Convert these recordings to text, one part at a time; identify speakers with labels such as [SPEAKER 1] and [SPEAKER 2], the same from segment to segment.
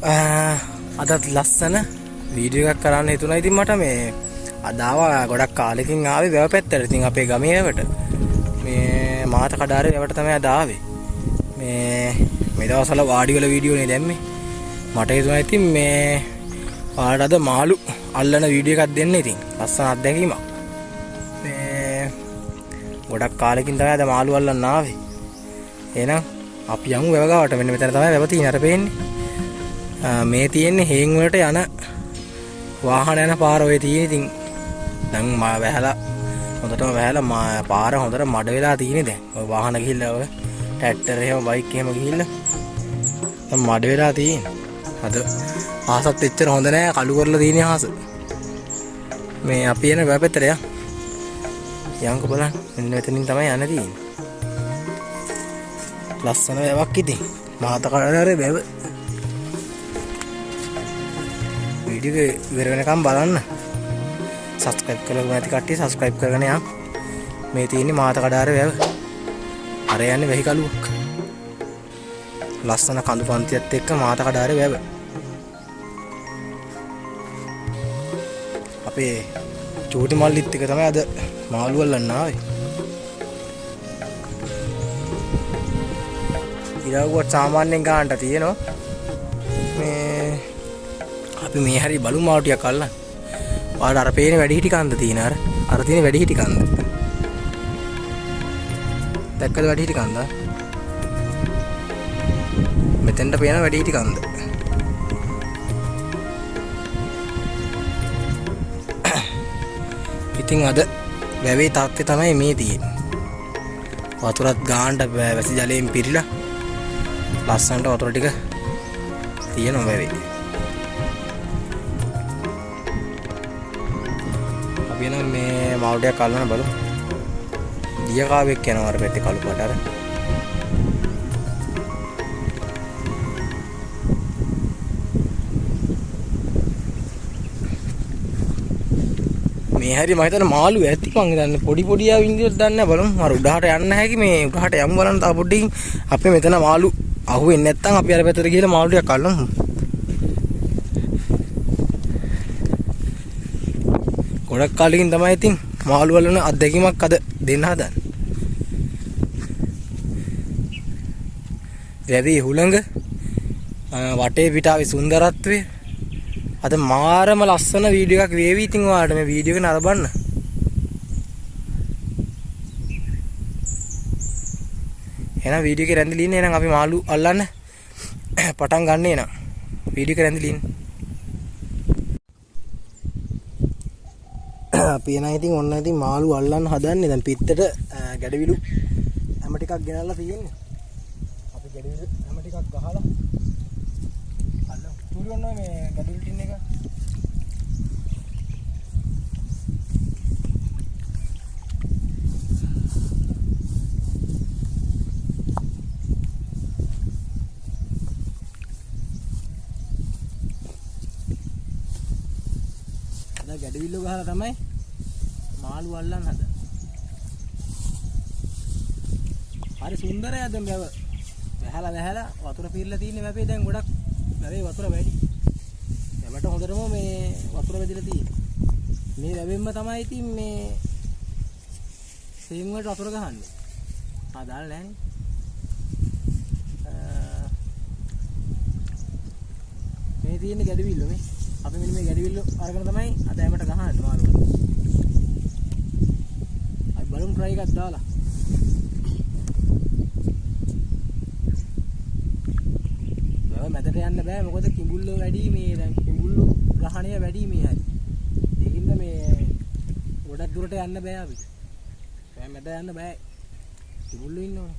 [SPEAKER 1] අදත් ලස්සන වීඩියෝ එකක් කරන්න හිතුණා. ඉතින් මට මේ අද ආවා ගොඩක් කාලෙකින් ආවේ වැව පැත්තට. ඉතින් අපේ ගමේ වැවට මේ මාත කඩාරේ වැවට තමයි අද ආවේ. මේ දවස්වල වාඩි වෙලා වීඩියෝ නේ දැම්මේ. මට හිතුණා ඉතින් මේ ඔයාලට අද මාළු අල්ලන වීඩියෝ එකක් දෙන්න. ඉතින් ලස්සන අත්දැකීමක්. මේ ගොඩක් කාලෙකින් තමයි අද මාළු අල්ලන්න ආවේ. එහෙනම් අපි යමු වැව ගාවට. මෙන්න මෙතන තමයි වැව තියෙන්නේ. අර පේන්නේ. මේ තියෙන්නේ හේන් වලට යන වාහන යන පාර ඔය තියෙන්නේ. ඉතින් දැන් මා වැහලා හොඳටම වැහලා පාර හොඳට මඩ වෙලා තියෙන්නේ දැන්. ඔය වාහන ගිහිල්ලා ඔය ට්‍රැක්ටර් එහෙම බයික් එහෙම ගිහිල්ලා දැන් මඩ වෙලා තියෙන්නේ. අද ආසත් එච්චර හොඳ නෑ, කළු කරලා තියෙන්නේ ආස. මේ අපි එන වැව පැත්තට යන්කෝ බලන්න. මෙන්න මෙතනින් තමයි යන්න තියෙන්නේ. ලස්සන වැවක් ඉතින්. මාත කඩාරේ වැව. වීඩියෝ එක ඉවර වෙනකම් බලන්න. සබ්ස්ක්‍රයිබ් කරලා නැති කට්ටිය සබ්ස්ක්‍රයිබ් කරගෙන යන්න. මේ තියෙන්නේ මාත කඩාරේ වැව. අර යන්නේ වෙහි කලුවක්. ලස්සන කඳු පන්තියත් එක්ක මාත කඩාරේ වැව. අපේ චූටි මල්ලිත් එක තමයි අද මාළු අල්ලන්න ආවේ. ඉරවුවත් සාමාන්‍යයෙන් ගන්නට තියෙනවා. මේ අපි මේ හරි බලු මාළු ටිකක් අල්ලන්න. ඔයාලට අර පේන වැඩිහිටි කන්ද තියෙන අර තියෙන වැඩිහිටි කන්ද. දැක්කද වැඩිහිටි කන්ද? මෙතෙන්ට පේන වැඩිහිටි කන්ද. ඉතින් අද වැවේ තාත්තේ තමයි මේ තියෙන්නේ. වතුරත් ගානට වැසි ජලයෙන් පිරීලා ලස්සනට වතුර ටික තියෙනවා වැවේ. අපි එනම් මේ මාළු ටිකක් අල්ලන්න බලමු. දියකාවෙක් යනවා අර පැත්තේ කළු පාට අර. මේ හැරි මම හිතන්නේ මාළු ඇති මං හිතන්නේ පොඩි පොඩි ආ වින්දියට දන්නේ නැහැ. බලමු. අර උඩහට යන්න හැකි. මේ උඩහට යමු බලන්න. තා පොඩ්ඩකින් අපි මෙතන මාළු අහුවෙන්නේ නැත්නම් අපි අර පැත්තට ගිහලා මාළු ටිකක් අල්ලමු. ගොඩක් කාලෙකින් තමයි ඉතින් මාළු වලන අත්දැකීමක් අද දෙන්න හදන්නේ. වැවේ හුළඟ වටේ පිටාවේ සුන්දරත්වය අද මාරම ලස්සන වීඩියෝ එකක් වේවි. ඉතින් ඔයාලට මේ වීඩියෝ එක නරඹන්න. එහෙනම් වීඩියෝ එකේ රැඳිලා ඉන්නේ. එහෙනම් අපි මාළු අල්ලන්න පටන් ගන්න එනවා. වීඩියෝ එකේ රැඳිලා ඉන්නේ. අපි එනවා ඉතින් ඔන්න ඉතින් මාළු අල්ලන්න හදන්නේ. දැන් පිටතට ගැඩවිලු හැම ටිකක් ගෙනල්ලා තියෙන්නේ. අපි ගැඩවිලු හැම ටිකක් ගහලා අල්ලමු. තුරු ඔන්න මේ ගැඩවිලු ටින් එක. අද ගැඩවිල්ල ගහලා තමයි මාළු අල්ලන්න හද. හරි සුන්දරයි අද වැව. වැහලා වතුර පිරලා තියෙන්නේ වැවේ. දැන් ගොඩක් වැවේ වතුර වැඩි. වැවට හොඳටම මේ වතුර වැදිලා තියෙන්නේ. මේ වැවෙන්ම තමයි ඉතින් මේ සෙයින් වලට වතුර ගහන්නේ. දාලා නැහනේ. මේ තියෙන්නේ ගැඩවිල්ල මේ. අපි මෙන්න මේ ගැඩවිල්ල අරගෙන තමයි අද හැමට ගහන්නේ මාළු. අපි බලමු try එකක් දාලා. වැව මැදට යන්න බෑ. මොකද කිඹුල්ලෝ වැඩි මේ. දැන් කිඹුල්ලෝ ග්‍රහණය වැඩි මේ හැටි. ඒකින්ද මේ ගොඩක් දුරට යන්න බෑ අපිට. වැව මැද යන්න බෑ. කිඹුල්ලෝ ඉන්නවනේ.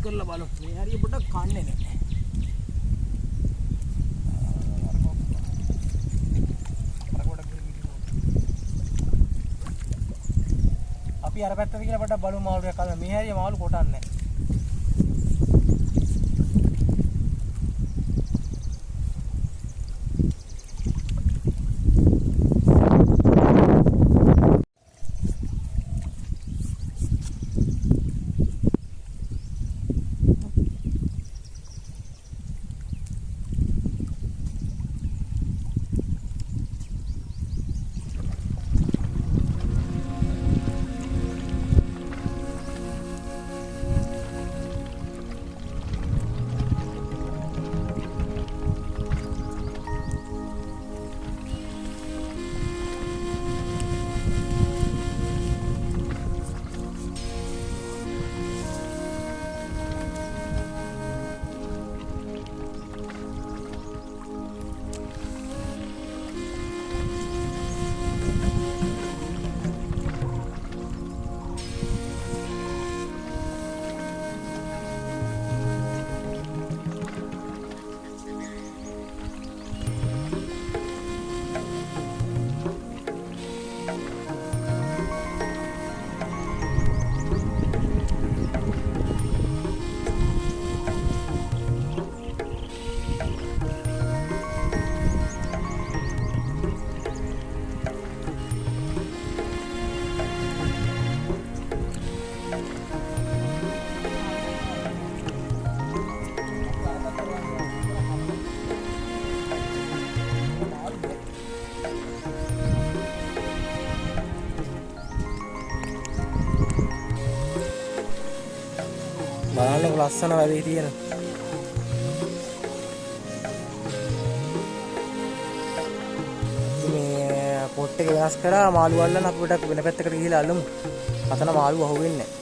[SPEAKER 1] කරලා බලමු. මේ හරිය පොඩක් කන්නේ නැහැ. අපි අර පැත්තට ගිහලා පොඩක් බලමු මාළු ටිකක් අල්ලන්න. මේ හරිය මාළු කොටන්නේ නැහැ. බලන්න ලස්සන වැඩේ තියෙන. මේ පොට් එක වෙනස් කරා මාළු අල්ලන්න අපි පොඩක් වෙන පැත්තකට ගිහිල්ලා අල්ලමු. අතන මාළු අහුවෙන්නේ නැහැ.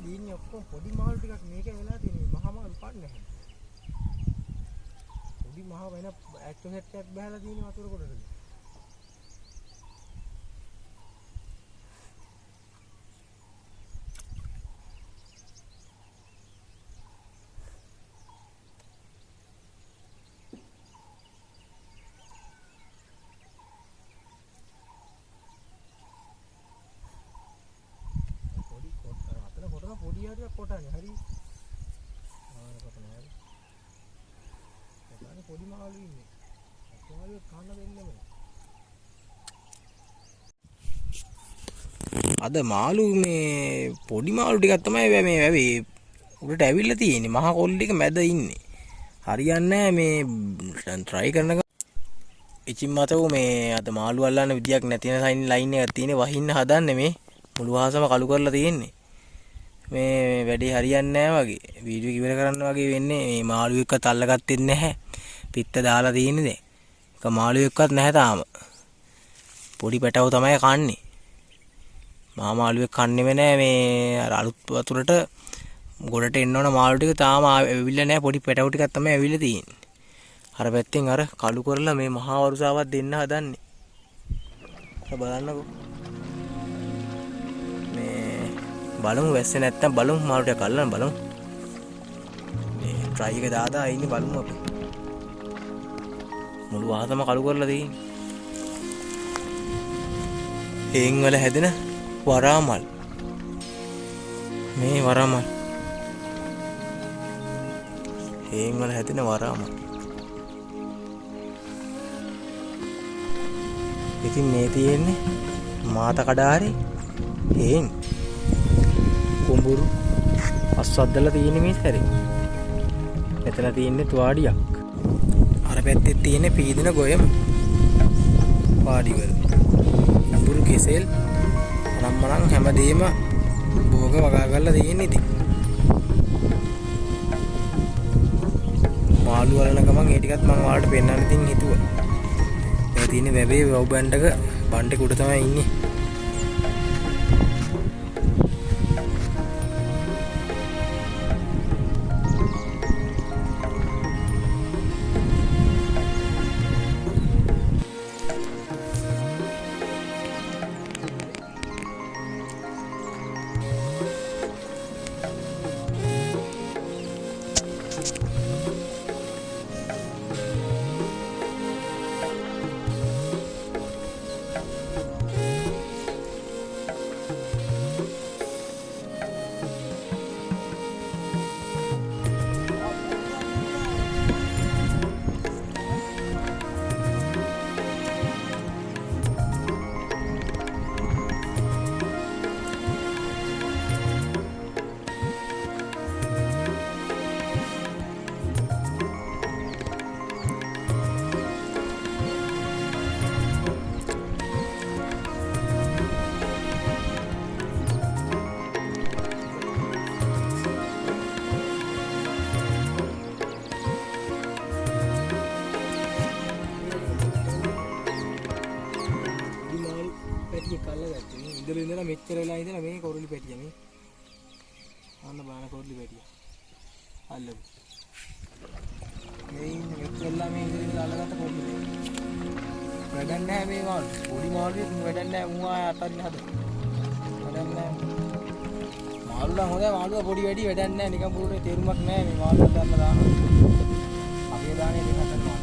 [SPEAKER 1] දීන්නේ ඔක්කොම පොඩි මාළු ටිකක් මේකේ වෙලා තියෙනවා. මහා මාළු කන්නේ නැහැ. පොඩි මහා වෙන ඇක්ටෝ සෙට් එකක් බහලා තියෙනවා වතුර කොටට. පොඩි හරියක් කොටන්නේ හරි ආන කොටන්නේ හරි කොටන්නේ පොඩි මාළු ඉන්නේ කොහොමද කන්න දෙන්නේ අද මාළු මේ පොඩි මාළු ටිකක් තමයි මේ වැවේ උඩට ඇවිල්ලා තියෙන්නේ මහා කොල්ල ටික මැද ඉන්නේ හරියන්නේ මේ try කරන ඉතින් මතෝ මේ අද මාළු අල්ලන්න විදියක් නැති වෙන ලයින් එකක් තියෙන්නේ වහින්න හදන්නේ මේ මුළු වහසම කළු කරලා තියෙන්නේ මේ වැඩේ හරියන්නේ නැහැ වගේ වීඩියෝ ඉවර කරන්න වගේ වෙන්නේ මේ මාළු එක්කත් අල්ලගත්තෙත් නැහැ පිත්ත දාලා තියෙන්නේ දැන් එක මාළු එක්කත් නැහැ තාම පොඩි පැටව තමයි කන්නේ මහා මාළු එක්ක කන්නේම නැහැ මේ අර අලුත් වතුරට ගොඩට එන්න ඕන මාළු ටික තාම ඇවිල්ලා නැහැ පොඩි පැටව ටිකක් තමයි ඇවිල්ලා තියෙන්නේ අර පැත්තෙන් අර කළු කරලා මේ මහා වරුසාවක් දෙන්න හදන්නේ බලන්නකෝ බලමු වැස්සේ නැත්තම් බලමු මාළු ටික අල්ලන්න බලමු මේ try එක දාලා ඉන්නේ බලමු අපි මුළු වහතම කළු කරලා තියෙන්නේ හේන් වල හැදෙන වරාමල් මේ වරාමල් හේන් වල හැදෙන වරාමල් ඉතින් මේ තියෙන්නේ මාත කඩාරේ හේන් කුඹුරු අස්වද්දලා තියෙන මේ සැරේ මෙතන තියෙන්නේ තුවාඩියක්. අර පැත්තේ තියෙන්නේ පීදින ගොයම. වාඩිවල. අඹුරු කෙසෙල් අනම්මනම් හැමදේම භෝග වගා කරලා තියෙන්නේ ඉතින්. මාළු වලන ගමන් ඒ ටිකත් මම ඔයාලට පෙන්නන්න ඉතින් හිතුවා. මේ තියෙන්නේ වැවේ වව් බණ්ඩක බණ්ඩේ උඩ තමයි ඉන්නේ. ඉඳලා ඉඳලා මෙච්චර වෙලා ඉඳලා මේ කොරළි පැටිය මේ අන්න බාන කොරළි පැටිය අල්ලමු මේ ඉන්නේ මෙච්චරලා මේ ඉඳලා අල්ලගත්ත කොරළි වැඩක් නැහැ මේ මාළු පොඩි මාළුවෙක් වැඩක් නැහැ මූ ආය අතරින් හද වැඩක් නැහැ මාළු නම් හොඳයි මාළුවා පොඩි වැඩි වැඩක් නැහැ නිකන් පුරුනේ තේරුමක් නැහැ මේ මාළුවා ගන්න දානවා අපේ දානේ දෙකක් ගන්නවා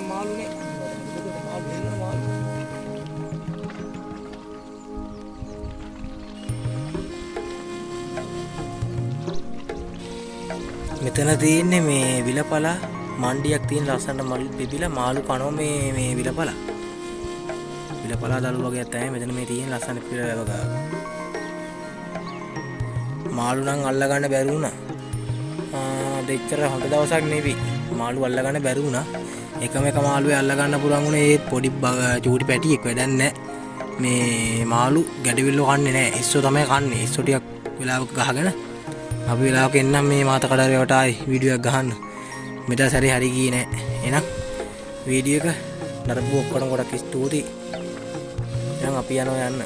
[SPEAKER 1] මාළු නේ මාළු එන්න මාළු මෙතන තියෙන්නේ මේ විලපලා මණ්ඩියක් තියෙන ලස්සන මල් බෙබිලා මාළු කනවා මේ විලපලා දළු වගේ තමයි මෙතන මේ තියෙන ලස්සන පිරවැව ගාව මාළු නම් අල්ල ගන්න බැරි වුණා දෙච්චර හොඳ දවසක් නෙවෙයි මාළු අල්ල ගන්න බැරි වුණා එකම එක මාළුවේ අල්ල ගන්න පුළුවන් වුණේ ඒ පොඩි චූටි පැටියෙක් වැඩක් නැහැ මේ මාළු ගැඩවිල්ලෝ කන්නේ නැහැ ඉස්සෝ තමයි කන්නේ ඉස්සෝ ටිකක් වෙලාවක ගහගෙන අපි වෙලාවක එන්නම් මේ මාත කඩාරියට ආයි වීඩියෝ එකක් ගහන්න මෙතන සැරේ හරි ගියේ නැහැ එහෙනම් වීඩියෝ එක නරඹු ඔක්කොම ගොඩක් ස්තුතියි දැන් අපි යනවා යන්න